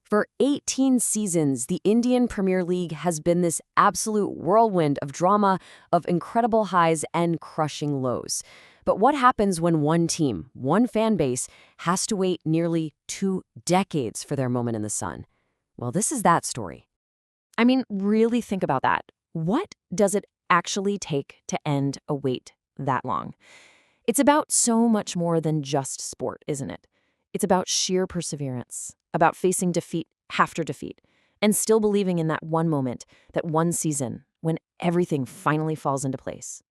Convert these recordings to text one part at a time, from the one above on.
For 18 seasons, the Indian Premier League has been this absolute whirlwind of drama, of incredible highs and crushing lows. But what happens when one team, one fan base, has to wait nearly 2 decades for their moment in the sun? Well, this is that story. I mean, really think about that. What does it actually take to end a wait that long? It's about so much more than just sport, isn't it? It's about sheer perseverance, about facing defeat after defeat, and still believing in that one moment, that one season, when everything finally falls into place.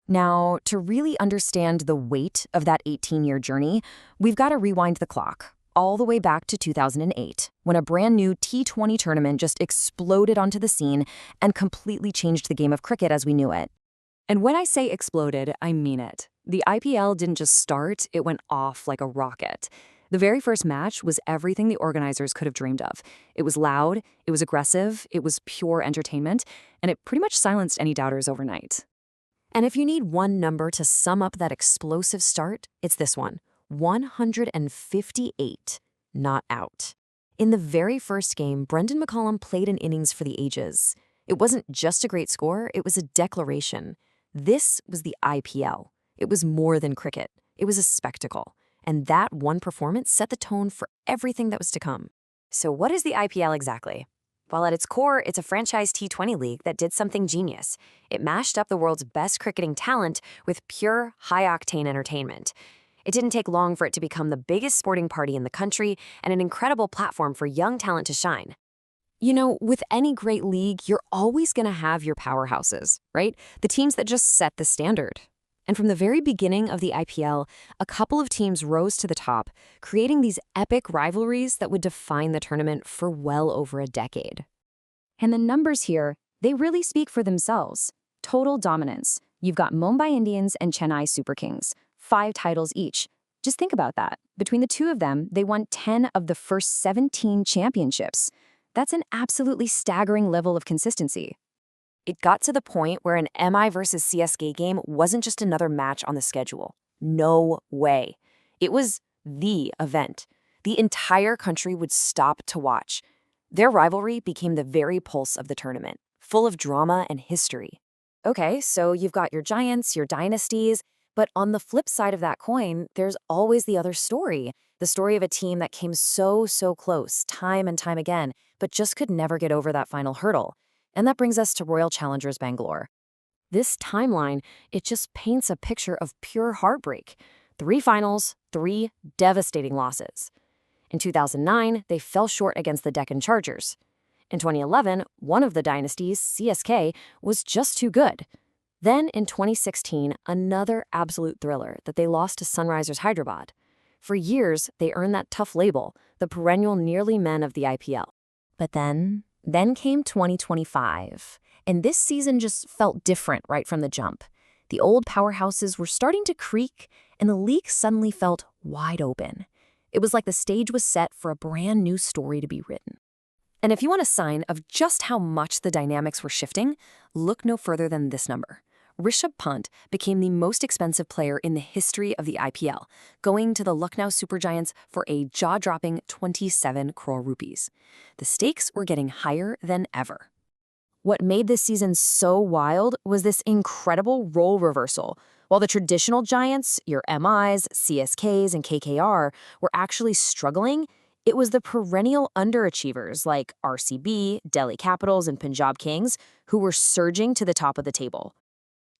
Now, to really understand the weight of that 18-year journey, we've got to rewind the clock all the way back to 2008, when a brand new T20 tournament just exploded onto the scene and completely changed the game of cricket as we knew it. And when I say exploded, I mean it. The IPL didn't just start, it went off like a rocket. The very first match was everything the organizers could have dreamed of. It was loud, it was aggressive, it was pure entertainment, and it pretty much silenced any doubters overnight. And if you need one number to sum up that explosive start, it's this one: 158 not out. In the very first game, Brendan McCullum played an innings for the ages. It wasn't just a great score, it was a declaration. This was the IPL. It was more than cricket. It was a spectacle. And that one performance set the tone for everything that was to come. So what is the IPL exactly? Well, at its core, it's a franchise T20 league that did something genius. It mashed up the world's best cricketing talent with pure, high-octane entertainment. It didn't take long for it to become the biggest sporting party in the country and an incredible platform for young talent to shine. You know, with any great league, you're always going to have your powerhouses, right? The teams that just set the standard. And from the very beginning of the IPL, a couple of teams rose to the top, creating these epic rivalries that would define the tournament for well over a decade. And the numbers here, they really speak for themselves. Total dominance. You've got Mumbai Indians and Chennai Super Kings, 5 titles each. Just think about that. Between the two of them, they won 10 of the first 17 championships. That's an absolutely staggering level of consistency. It got to the point where an MI versus CSK game wasn't just another match on the schedule. No way. It was the event. The entire country would stop to watch. Their rivalry became the very pulse of the tournament, full of drama and history. Okay, so you've got your giants, your dynasties, but on the flip side of that coin, there's always the other story. The story of a team that came so close, time and time again, but just could never get over that final hurdle. And that brings us to Royal Challengers Bangalore. This timeline, it just paints a picture of pure heartbreak. 3 finals, 3 devastating losses. In 2009, they fell short against the Deccan Chargers. In 2011, one of the dynasties, CSK, was just too good. Then in 2016, another absolute thriller that they lost to Sunrisers Hyderabad. For years, they earned that tough label, the perennial nearly men of the IPL. But then came 2025, and this season just felt different right from the jump. The old powerhouses were starting to creak, and the league suddenly felt wide open. It was like the stage was set for a brand new story to be written. And if you want a sign of just how much the dynamics were shifting, look no further than this number. Rishabh Pant became the most expensive player in the history of the IPL, going to the Lucknow Supergiants for a jaw-dropping 27 crore rupees. The stakes were getting higher than ever. What made this season so wild was this incredible role reversal. While the traditional giants, your MIs, CSKs, and KKR, were actually struggling, it was the perennial underachievers like RCB, Delhi Capitals, and Punjab Kings who were surging to the top of the table.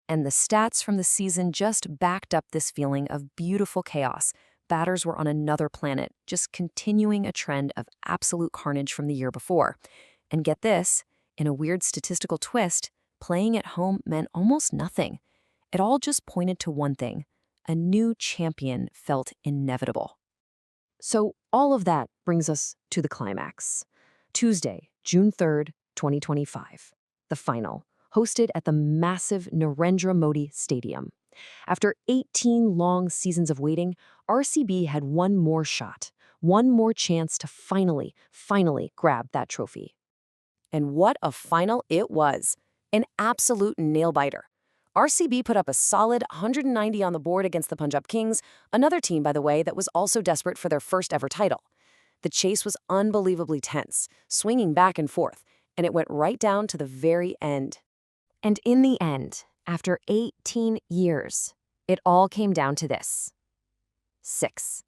And the stats from the season just backed up this feeling of beautiful chaos. Batters were on another planet, just continuing a trend of absolute carnage from the year before. And get this, in a weird statistical twist, playing at home meant almost nothing. It all just pointed to one thing: a new champion felt inevitable. So all of that brings us to the climax. Tuesday, June 3rd, 2025, the final, hosted at the massive Narendra Modi Stadium. After 18 long seasons of waiting, RCB had one more shot, one more chance to finally grab that trophy. And what a final it was. An absolute nail-biter. RCB put up a solid 190 on the board against the Punjab Kings, another team, by the way, that was also desperate for their first ever title. The chase was unbelievably tense, swinging back and forth, and it went right down to the very end. And in the end, after 18 years, it all came down to this: 6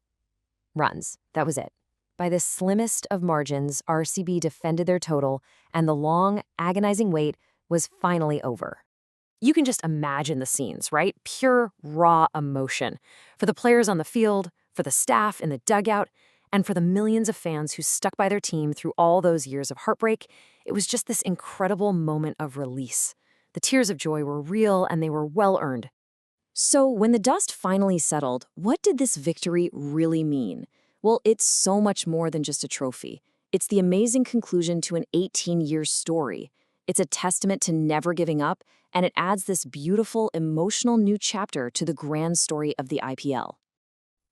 runs. That was it. By the slimmest of margins, RCB defended their total, and the long, agonizing wait was finally over. You can just imagine the scenes, right? Pure, raw emotion. For the players on the field, for the staff in the dugout, and for the millions of fans who stuck by their team through all those years of heartbreak, it was just this incredible moment of release. The tears of joy were real and they were well-earned. So when the dust finally settled, what did this victory really mean? Well, it's so much more than just a trophy. It's the amazing conclusion to an 18-year story. It's a testament to never giving up, and it adds this beautiful, emotional new chapter to the grand story of the IPL.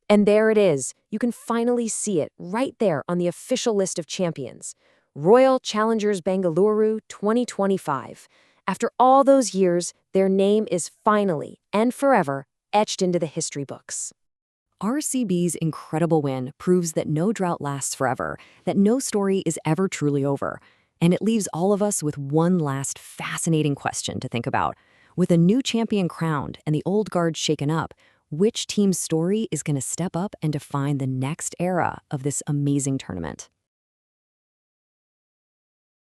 And there it is. You can finally see it right there on the official list of champions. Royal Challengers Bengaluru 2025. After all those years, their name is finally and forever etched into the history books. RCB's incredible win proves that no drought lasts forever, that no story is ever truly over. And it leaves all of us with one last fascinating question to think about. With a new champion crowned and the old guard shaken up, which team's story is going to step up and define the next era of this amazing tournament?